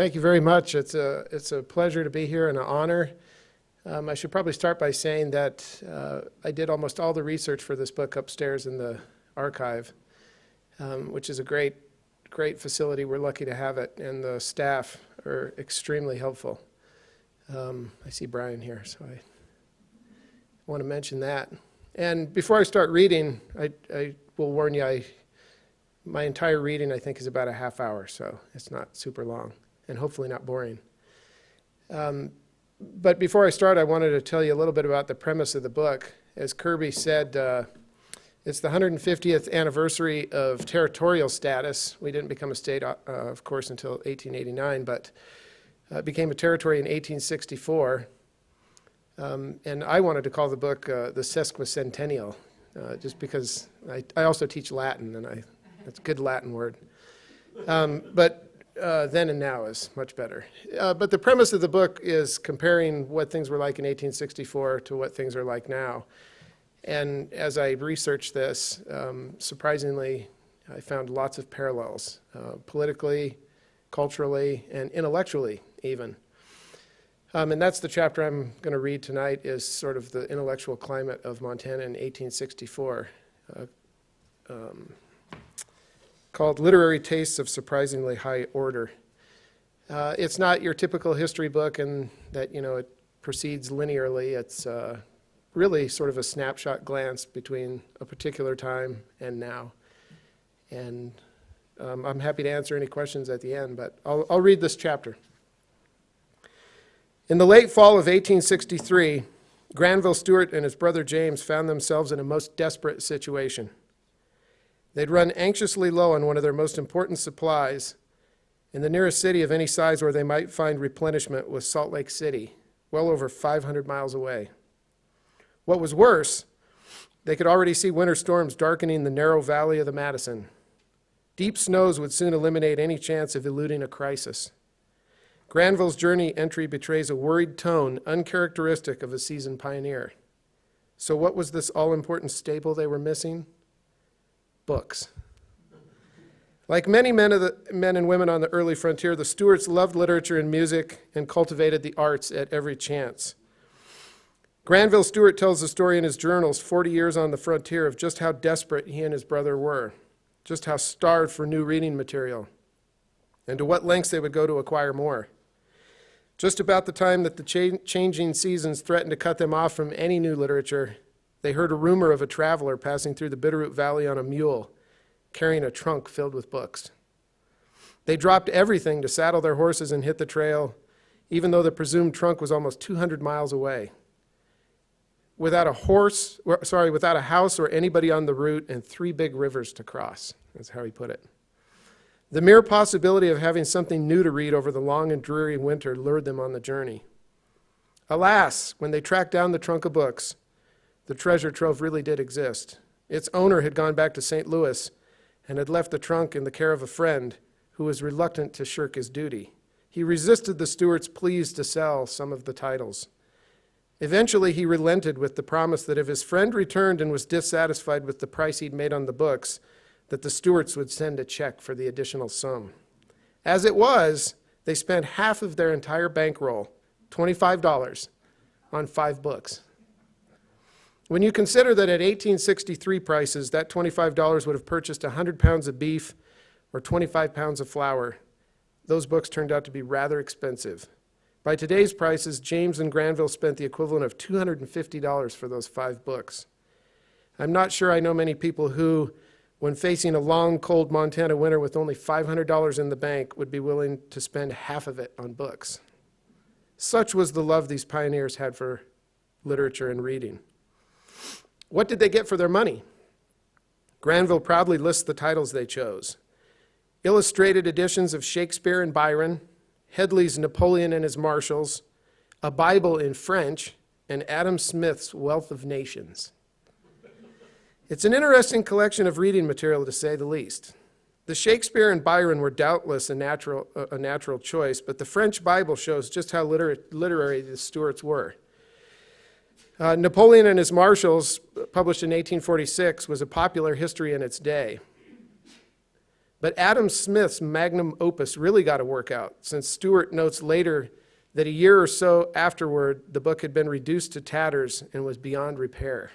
Thank you very much. It's a pleasure to be here and an honor. I should probably start by saying that I did almost all the research for this book upstairs in the archive, which is a great facility. We're lucky to have it, and the staff are extremely helpful. I see Brian here, so I want to mention that. And before I start reading, I will warn you, my entire reading, I think, is about a half hour, so it's not super long, and hopefully not boring. But before I start, I wanted to tell you a little bit about the premise of the book. As Kirby said, it's the 150th anniversary of territorial status. We didn't become a state, of course, until 1889, but became a territory in 1864. And I wanted to call the book the Sesquicentennial, just because I also teach Latin, and it's a good Latin word. But then and now is much better. But the premise of the book is comparing what things were like in 1864 to what things are like now. And as I researched this, surprisingly, I found lots of parallels, politically, culturally, and intellectually even. And that's the chapter I'm going to read tonight, is sort of the intellectual climate of Montana in 1864, called Literary Tastes of Surprisingly High Order. It's not your typical history book in that, it proceeds linearly. It's really sort of a snapshot glance between a particular time and now. And I'm happy to answer any questions at the end, but I'll read this chapter. In the late fall of 1863, Granville Stewart and his brother James found themselves in a most desperate situation. They'd run anxiously low on one of their most important supplies, and the nearest city of any size where they might find replenishment was Salt Lake City, well over 500 miles away. What was worse, they could already see winter storms darkening the narrow valley of the Madison. Deep snows would soon eliminate any chance of eluding a crisis. Granville's journey entry betrays a worried tone uncharacteristic of a seasoned pioneer. So what was this all-important staple they were missing? Books. Like many men and women on the early frontier, the Stewarts loved literature and music and cultivated the arts at every chance. Granville Stewart tells the story in his journals, 40 years on the frontier, of just how desperate he and his brother were, just how starved for new reading material, and to what lengths they would go to acquire more. Just about the time that the changing seasons threatened to cut them off from any new literature, they heard a rumor of a traveler passing through the Bitterroot Valley on a mule, carrying a trunk filled with books. They dropped everything to saddle their horses and hit the trail, even though the presumed trunk was almost 200 miles away. Without a house or anybody on the route, and 3 big rivers to cross. That's how he put it. The mere possibility of having something new to read over the long and dreary winter lured them on the journey. Alas, when they tracked down the trunk of books, the treasure trove really did exist. Its owner had gone back to St. Louis and had left the trunk in the care of a friend who was reluctant to shirk his duty. He resisted the Stewarts' pleas to sell some of the titles. Eventually, he relented with the promise that if his friend returned and was dissatisfied with the price he'd made on the books, that the Stewarts would send a check for the additional sum. As it was, they spent half of their entire bankroll, $25, on 5 books. When you consider that at 1863 prices, that $25 would have purchased 100 pounds of beef or 25 pounds of flour, those books turned out to be rather expensive. By today's prices, James and Granville spent the equivalent of $250 for those 5 books. I'm not sure I know many people who, when facing a long, cold Montana winter with only $500 in the bank, would be willing to spend half of it on books. Such was the love these pioneers had for literature and reading. What did they get for their money? Granville proudly lists the titles they chose: illustrated editions of Shakespeare and Byron, Headley's Napoleon and His Marshals, a Bible in French, and Adam Smith's Wealth of Nations. It's an interesting collection of reading material, to say the least. The Shakespeare and Byron were doubtless a natural choice, but the French Bible shows just how literary the Stewarts were. Napoleon and His Marshals, published in 1846, was a popular history in its day. But Adam Smith's magnum opus really got a workout, since Stewart notes later that a year or so afterward, the book had been reduced to tatters and was beyond repair.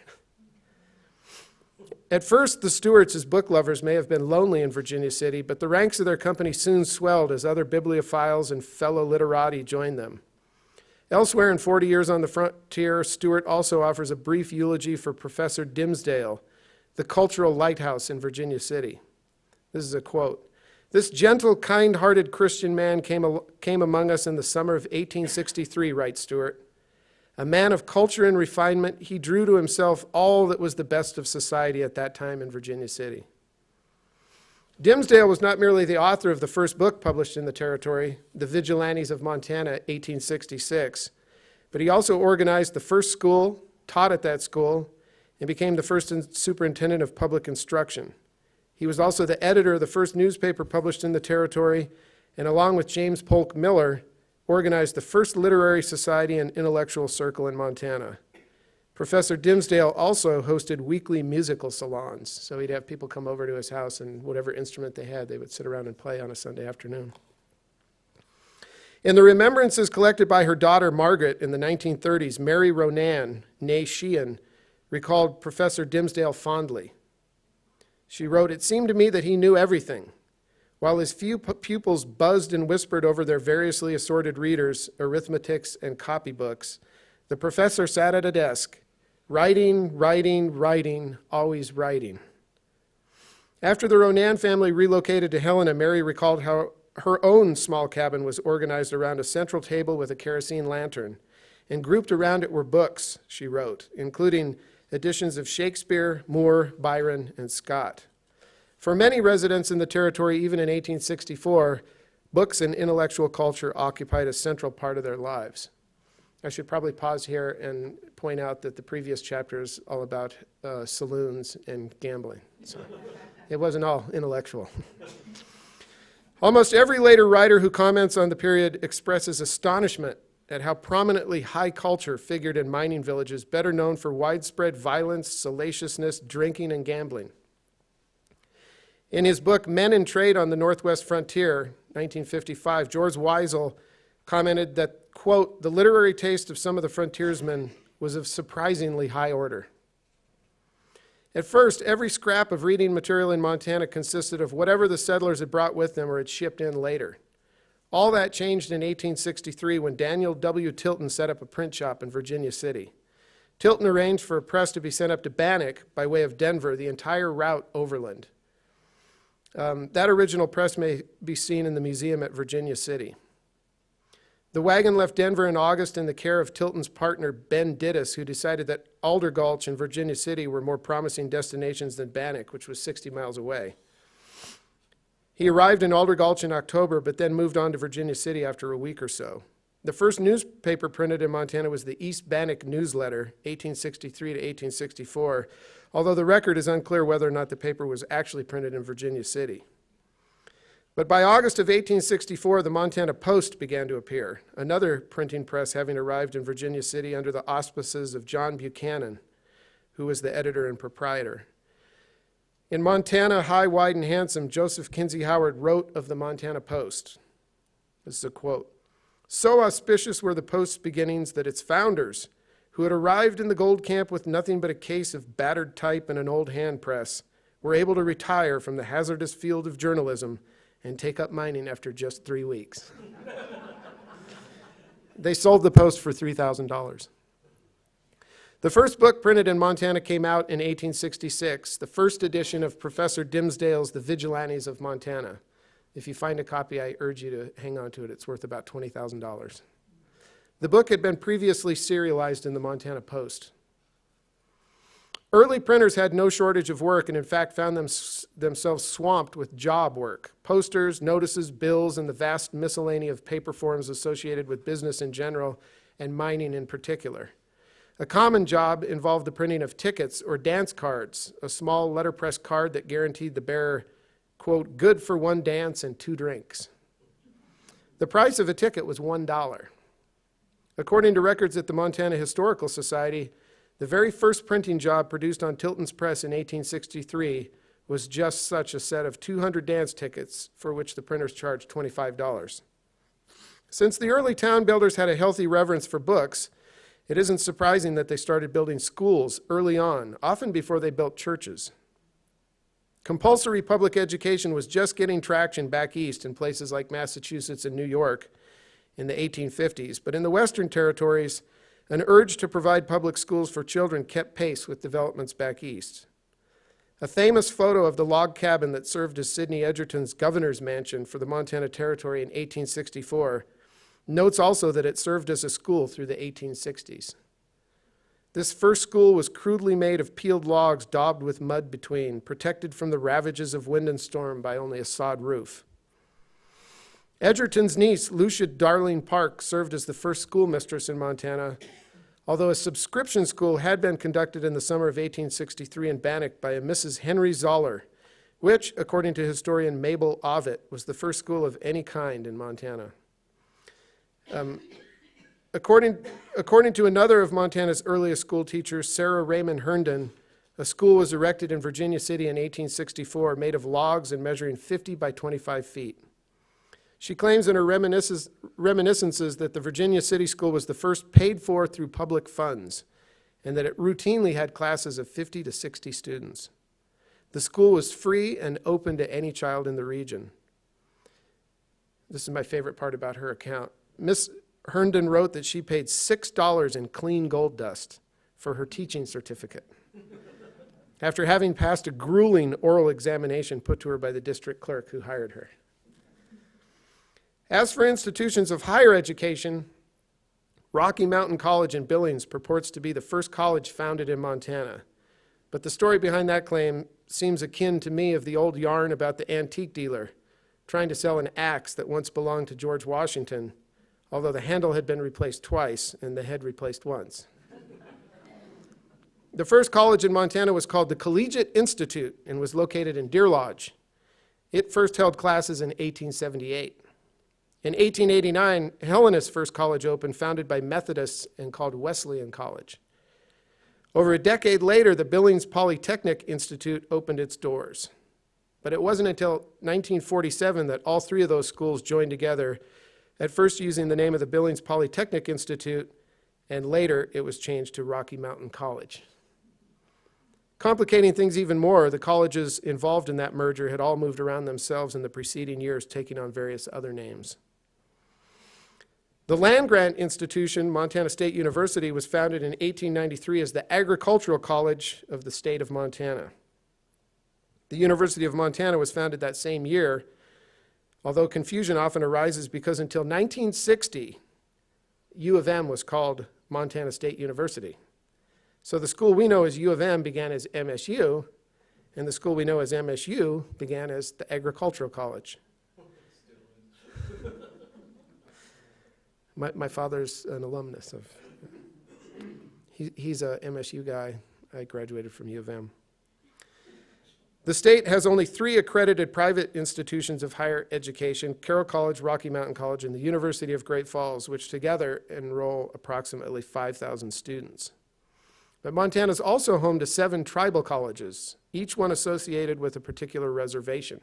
At first, the Stewarts, as book lovers, may have been lonely in Virginia City, but the ranks of their company soon swelled as other bibliophiles and fellow literati joined them. Elsewhere in 40 Years on the Frontier, Stewart also offers a brief eulogy for Professor Dimsdale, the cultural lighthouse in Virginia City. This is a quote. "This gentle, kind-hearted Christian man came among us in the summer of 1863, writes Stewart. A man of culture and refinement, he drew to himself all that was the best of society at that time in Virginia City." Dimsdale was not merely the author of the first book published in the territory, The Vigilantes of Montana, 1866, but he also organized the first school, taught at that school, and became the first superintendent of public instruction. He was also the editor of the first newspaper published in the territory, and along with James Polk Miller, organized the first literary society and intellectual circle in Montana. Professor Dimsdale also hosted weekly musical salons, so he'd have people come over to his house, and whatever instrument they had, they would sit around and play on a Sunday afternoon. In the remembrances collected by her daughter Margaret in the 1930s, Mary Ronan, née Sheehan, recalled Professor Dimsdale fondly. She wrote, "It seemed to me that he knew everything. While his few pupils buzzed and whispered over their variously assorted readers, arithmetics, and copybooks, the professor sat at a desk, writing, writing, writing, always writing." After the Ronan family relocated to Helena, Mary recalled how her own small cabin was organized around a central table with a kerosene lantern, and grouped around it were books, she wrote, including editions of Shakespeare, Moore, Byron, and Scott. For many residents in the territory, even in 1864, books and intellectual culture occupied a central part of their lives. I should probably pause here and point out that the previous chapter is all about saloons and gambling. So it wasn't all intellectual. Almost every later writer who comments on the period expresses astonishment at how prominently high culture figured in mining villages, better known for widespread violence, salaciousness, drinking, and gambling. In his book, Men in Trade on the Northwest Frontier, 1955, George Weisel commented that, quote, "The literary taste of some of the frontiersmen was of surprisingly high order." At first, every scrap of reading material in Montana consisted of whatever the settlers had brought with them or had shipped in later. All that changed in 1863 when Daniel W. Tilton set up a print shop in Virginia City. Tilton arranged for a press to be sent up to Bannock by way of Denver, the entire route overland. That original press may be seen in the museum at Virginia City. The wagon left Denver in August in the care of Tilton's partner, Ben Dittus, who decided that Alder Gulch and Virginia City were more promising destinations than Bannock, which was 60 miles away. He arrived in Alder Gulch in October, but then moved on to Virginia City after a week or so. The first newspaper printed in Montana was the East Bannock Newsletter, 1863 to 1864, although the record is unclear whether or not the paper was actually printed in Virginia City. But by August of 1864, the Montana Post began to appear, another printing press having arrived in Virginia City under the auspices of John Buchanan, who was the editor and proprietor. In Montana, High, Wide, and Handsome, Joseph Kinsey Howard wrote of the Montana Post. This is a quote. "So auspicious were the Post's beginnings that its founders, who had arrived in the gold camp with nothing but a case of battered type and an old hand press, were able to retire from the hazardous field of journalism and take up mining after just 3 weeks." They sold the Post for $3,000. The first book printed in Montana came out in 1866, the first edition of Professor Dimsdale's The Vigilantes of Montana. If you find a copy, I urge you to hang on to it. It's worth about $20,000. The book had been previously serialized in the Montana Post. Early printers had no shortage of work and in fact found themselves swamped with job work, posters, notices, bills, and the vast miscellany of paper forms associated with business in general and mining in particular. A common job involved the printing of tickets or dance cards, a small letterpress card that guaranteed the bearer, quote, "good for 1 dance and 2 drinks." The price of a ticket was $1. According to records at the Montana Historical Society, the very first printing job produced on Tilton's press in 1863 was just such a set of 200 dance tickets for which the printers charged $25. Since the early town builders had a healthy reverence for books, it isn't surprising that they started building schools early on, often before they built churches. Compulsory public education was just getting traction back east in places like Massachusetts and New York in the 1850s, but in the Western territories, an urge to provide public schools for children kept pace with developments back east. A famous photo of the log cabin that served as Sidney Edgerton's governor's mansion for the Montana Territory in 1864 notes also that it served as a school through the 1860s. This first school was crudely made of peeled logs daubed with mud between, protected from the ravages of wind and storm by only a sod roof. Edgerton's niece, Lucia Darling Park, served as the first schoolmistress in Montana, although a subscription school had been conducted in the summer of 1863 in Bannock by a Mrs. Henry Zoller, which, according to historian Mabel Ovitt, was the first school of any kind in Montana. According to another of Montana's earliest school teachers, Sarah Raymond Herndon, a school was erected in Virginia City in 1864, made of logs and measuring 50 by 25 feet. She claims in her reminiscences that the Virginia City School was the first paid for through public funds, and that it routinely had classes of 50 to 60 students. The school was free and open to any child in the region. This is my favorite part about her account. Miss Herndon wrote that she paid $6 in clean gold dust for her teaching certificate after having passed a grueling oral examination put to her by the district clerk who hired her. As for institutions of higher education, Rocky Mountain College in Billings purports to be the first college founded in Montana. But the story behind that claim seems akin to me of the old yarn about the antique dealer trying to sell an axe that once belonged to George Washington, although the handle had been replaced twice and the head replaced once. The first college in Montana was called the Collegiate Institute and was located in Deer Lodge. It first held classes in 1878. In 1889, Helena's first college opened, founded by Methodists and called Wesleyan College. Over a decade later, the Billings Polytechnic Institute opened its doors. But it wasn't until 1947 that all three of those schools joined together, at first using the name of the Billings Polytechnic Institute, and later it was changed to Rocky Mountain College. Complicating things even more, the colleges involved in that merger had all moved around themselves in the preceding years, taking on various other names. The land-grant institution, Montana State University, was founded in 1893 as the Agricultural College of the state of Montana. The University of Montana was founded that same year, although confusion often arises because until 1960, U of M was called Montana State University. So the school we know as U of M began as MSU, and the school we know as MSU began as the Agricultural College. My father's an alumnus of, he's a MSU guy. I graduated from U of M. The state has only 3 accredited private institutions of higher education: Carroll College, Rocky Mountain College, and the University of Great Falls, which together enroll approximately 5,000 students. But Montana is also home to 7 tribal colleges, each one associated with a particular reservation.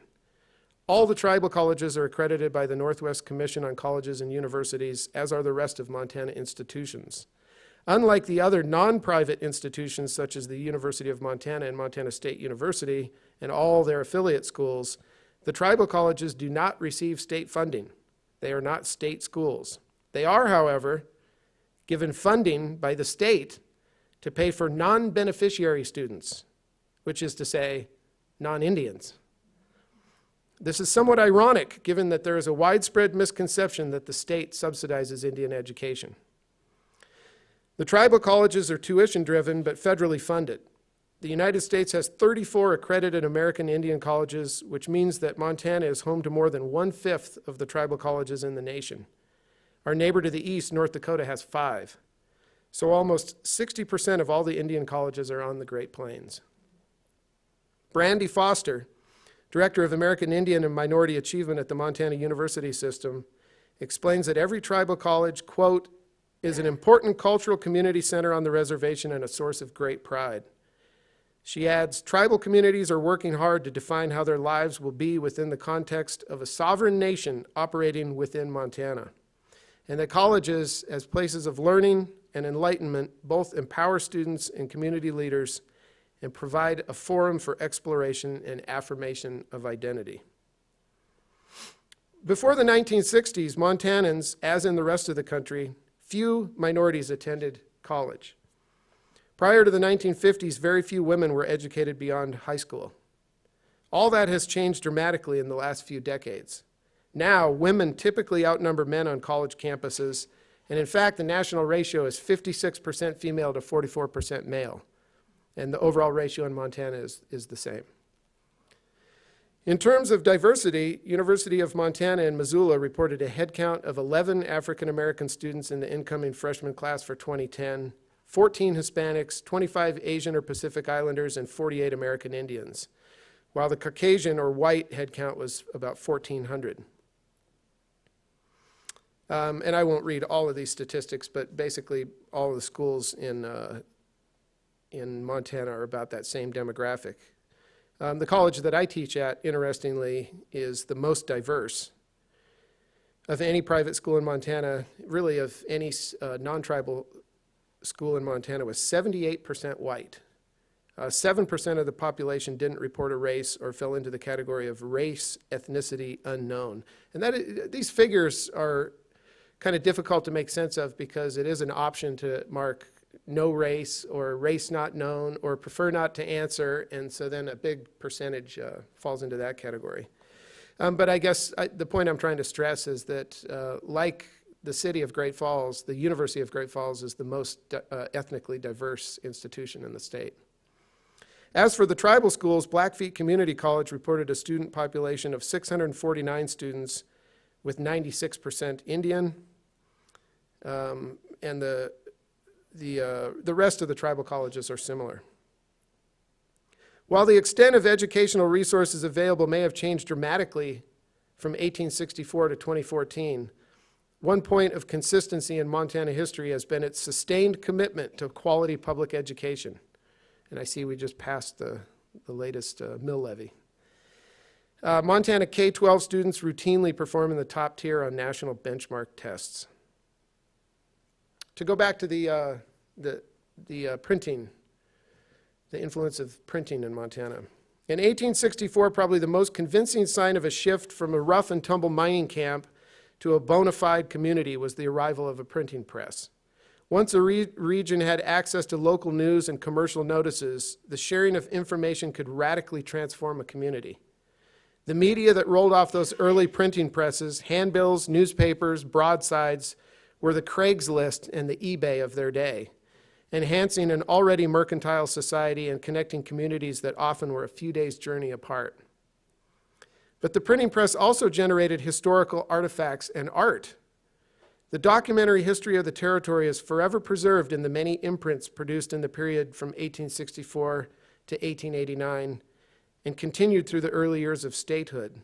All the tribal colleges are accredited by the Northwest Commission on Colleges and Universities, as are the rest of Montana institutions. Unlike the other non-private institutions, such as the University of Montana and Montana State University and all their affiliate schools, the tribal colleges do not receive state funding. They are not state schools. They are, however, given funding by the state to pay for non-beneficiary students, which is to say, non-Indians. This is somewhat ironic, given that there is a widespread misconception that the state subsidizes Indian education. The tribal colleges are tuition-driven but federally funded. The United States has 34 accredited American Indian colleges, which means that Montana is home to more than 1/5 of the tribal colleges in the nation. Our neighbor to the east, North Dakota, has 5. So almost 60% of all the Indian colleges are on the Great Plains. Brandy Foster, Director of American Indian and Minority Achievement at the Montana University System, explains that every tribal college, quote, is an important cultural community center on the reservation and a source of great pride. She adds, tribal communities are working hard to define how their lives will be within the context of a sovereign nation operating within Montana, and that colleges, as places of learning and enlightenment, both empower students and community leaders and provide a forum for exploration and affirmation of identity. Before the 1960s, Montanans, as in the rest of the country, few minorities attended college. Prior to the 1950s, very few women were educated beyond high school. All that has changed dramatically in the last few decades. Now, women typically outnumber men on college campuses, and in fact, the national ratio is 56% female to 44% male, and the overall ratio in Montana is the same. In terms of diversity, University of Montana in Missoula reported a headcount of 11 African American students in the incoming freshman class for 2010, 14 Hispanics, 25 Asian or Pacific Islanders, and 48 American Indians, while the Caucasian or white headcount was about 1,400. And I won't read all of these statistics, but basically all of the schools in Montana are about that same demographic. The college that I teach at, interestingly, is the most diverse of any private school in Montana, really of any non-tribal school in Montana, was 78% white. 7% of the population didn't report a race or fell into the category of race, ethnicity, unknown. And these figures are kind of difficult to make sense of because it is an option to mark no race or race not known or prefer not to answer, and so then a big percentage falls into that category. But I guess the point I'm trying to stress is that like the city of Great Falls, the University of Great Falls is the most ethnically diverse institution in the state. As for the tribal schools, Blackfeet Community College reported a student population of 649 students with 96% Indian, and the rest of the tribal colleges are similar. While the extent of educational resources available may have changed dramatically from 1864 to 2014, one point of consistency in Montana history has been its sustained commitment to quality public education. And I see we just passed the latest mill levy. Montana K-12 students routinely perform in the top tier on national benchmark tests. To go back to the printing, the influence of printing in Montana. In 1864, probably the most convincing sign of a shift from a rough and tumble mining camp to a bona fide community was the arrival of a printing press. Once a region had access to local news and commercial notices, the sharing of information could radically transform a community. The media that rolled off those early printing presses, handbills, newspapers, broadsides, were the Craigslist and the eBay of their day, enhancing an already mercantile society and connecting communities that often were a few days' journey apart. But the printing press also generated historical artifacts and art. The documentary history of the territory is forever preserved in the many imprints produced in the period from 1864 to 1889 and continued through the early years of statehood.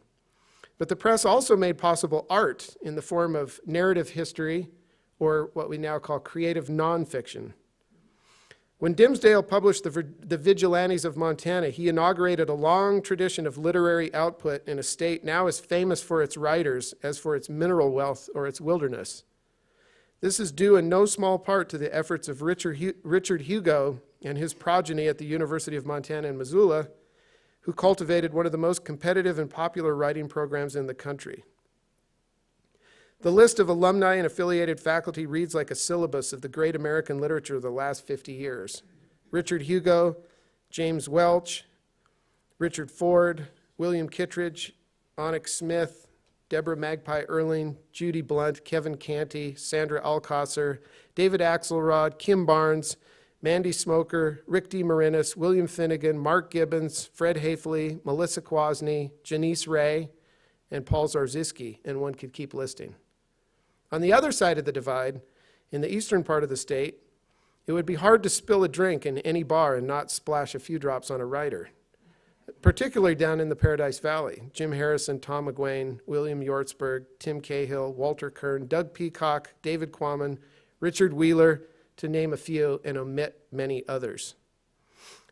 But the press also made possible art in the form of narrative history, or what we now call creative nonfiction. When Dimsdale published the Vigilantes of Montana, he inaugurated a long tradition of literary output in a state now as famous for its writers as for its mineral wealth or its wilderness. This is due in no small part to the efforts of Richard Hugo and his progeny at the University of Montana in Missoula, who cultivated one of the most competitive and popular writing programs in the country. The list of alumni and affiliated faculty reads like a syllabus of the great American literature of the last 50 years. Richard Hugo, James Welch, Richard Ford, William Kittredge, Onyx Smith, Deborah Magpie Erling, Judy Blunt, Kevin Canty, Sandra Alcosser, David Axelrod, Kim Barnes, Mandy Smoker, Rick D. Marinis, William Finnegan, Mark Gibbons, Fred Hafley, Melissa Kwasny, Janice Ray, and Paul Zarzyski, and one could keep listing. On the other side of the divide, in the eastern part of the state, it would be hard to spill a drink in any bar and not splash a few drops on a writer, particularly down in the Paradise Valley. Jim Harrison, Tom McGuane, William Yortzberg, Tim Cahill, Walter Kern, Doug Peacock, David Quammen, Richard Wheeler, to name a few and omit many others.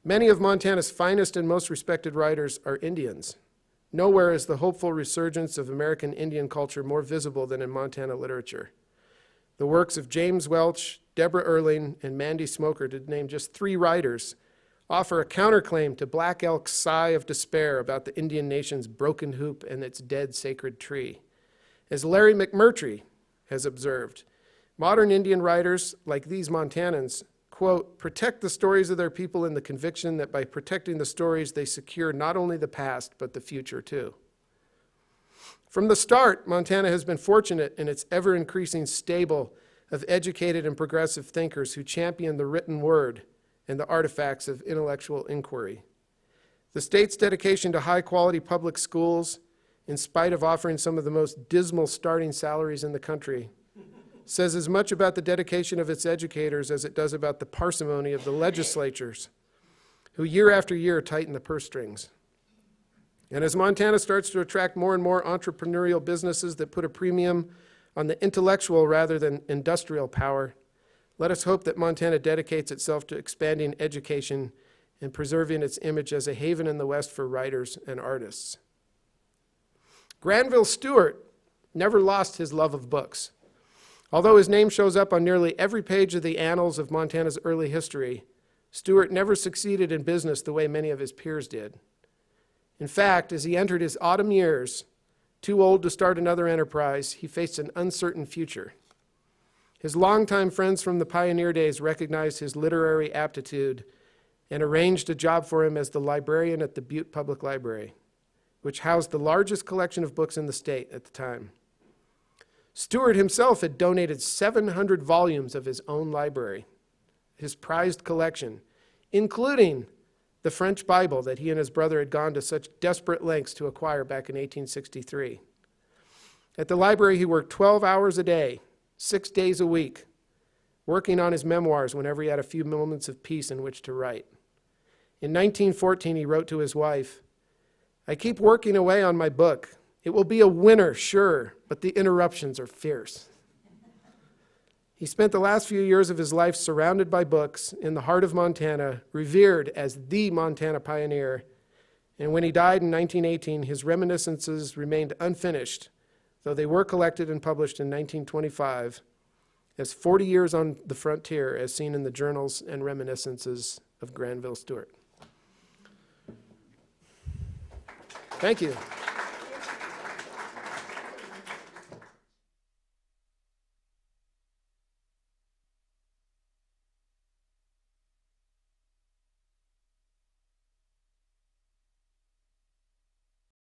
Many of Montana's finest and most respected writers are Indians. Nowhere is the hopeful resurgence of American Indian culture more visible than in Montana literature. The works of James Welch, Deborah Erling, and Mandy Smoker, to name just 3 writers, offer a counterclaim to Black Elk's sigh of despair about the Indian nation's broken hoop and its dead sacred tree. As Larry McMurtry has observed, modern Indian writers, like these Montanans, quote, protect the stories of their people in the conviction that by protecting the stories, they secure not only the past, but the future too. From the start, Montana has been fortunate in its ever-increasing stable of educated and progressive thinkers who champion the written word and the artifacts of intellectual inquiry. The state's dedication to high-quality public schools, in spite of offering some of the most dismal starting salaries in the country, says as much about the dedication of its educators as it does about the parsimony of the legislatures, who year after year tighten the purse strings. And as Montana starts to attract more and more entrepreneurial businesses that put a premium on the intellectual rather than industrial power, let us hope that Montana dedicates itself to expanding education and preserving its image as a haven in the West for writers and artists. Granville Stewart never lost his love of books. Although his name shows up on nearly every page of the annals of Montana's early history, Stewart never succeeded in business the way many of his peers did. In fact, as he entered his autumn years, too old to start another enterprise, he faced an uncertain future. His longtime friends from the pioneer days recognized his literary aptitude and arranged a job for him as the librarian at the Butte Public Library, which housed the largest collection of books in the state at the time. Stewart himself had donated 700 volumes of his own library, his prized collection, including the French Bible that he and his brother had gone to such desperate lengths to acquire back in 1863. At the library, he worked 12 hours a day, 6 days a week, working on his memoirs whenever he had a few moments of peace in which to write. In 1914, he wrote to his wife, "I keep working away on my book. It will be a winner, sure, but the interruptions are fierce." He spent the last few years of his life surrounded by books in the heart of Montana, revered as the Montana pioneer. And when he died in 1918, his reminiscences remained unfinished, though they were collected and published in 1925 as 40 Years on the Frontier, as seen in the Journals and Reminiscences of Granville Stewart. Thank you.